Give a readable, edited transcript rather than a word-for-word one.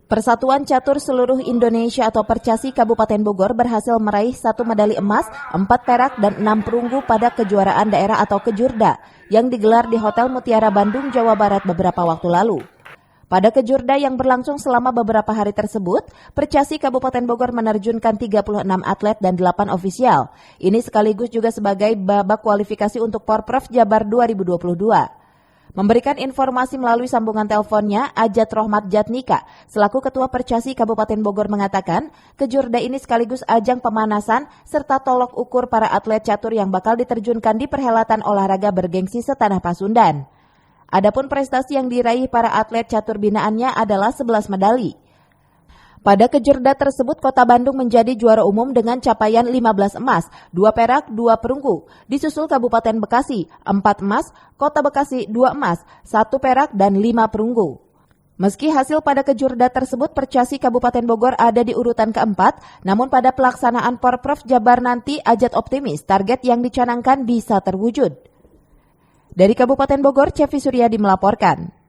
Persatuan Catur Seluruh Indonesia atau Percasi Kabupaten Bogor berhasil meraih 1 medali emas, 4 perak, dan 6 perunggu pada kejuaraan daerah atau Kejurda yang digelar di Hotel Mutiara Bandung, Jawa Barat beberapa waktu lalu. Pada Kejurda yang berlangsung selama beberapa hari tersebut, Percasi Kabupaten Bogor menerjunkan 36 atlet dan 8 ofisial. Ini sekaligus juga sebagai babak kualifikasi untuk Porprov Jabar 2022. Memberikan informasi melalui sambungan teleponnya, Ajat Rohmat Jatnika, selaku Ketua Percasi Kabupaten Bogor mengatakan, Kejurda ini sekaligus ajang pemanasan serta tolok ukur para atlet catur yang bakal diterjunkan di perhelatan olahraga bergengsi setanah Pasundan. Adapun prestasi yang diraih para atlet catur binaannya adalah 11 medali. Pada Kejurda tersebut, Kota Bandung menjadi juara umum dengan capaian 15 emas, 2 perak, 2 perunggu. Disusul Kabupaten Bekasi, 4 emas, Kota Bekasi 2 emas, 1 perak, dan 5 perunggu. Meski hasil pada Kejurda tersebut Percasi Kabupaten Bogor ada di urutan keempat, namun pada pelaksanaan Porprov Jabar nanti Ajat optimis target yang dicanangkan bisa terwujud. Dari Kabupaten Bogor, Cevi Suryadi melaporkan.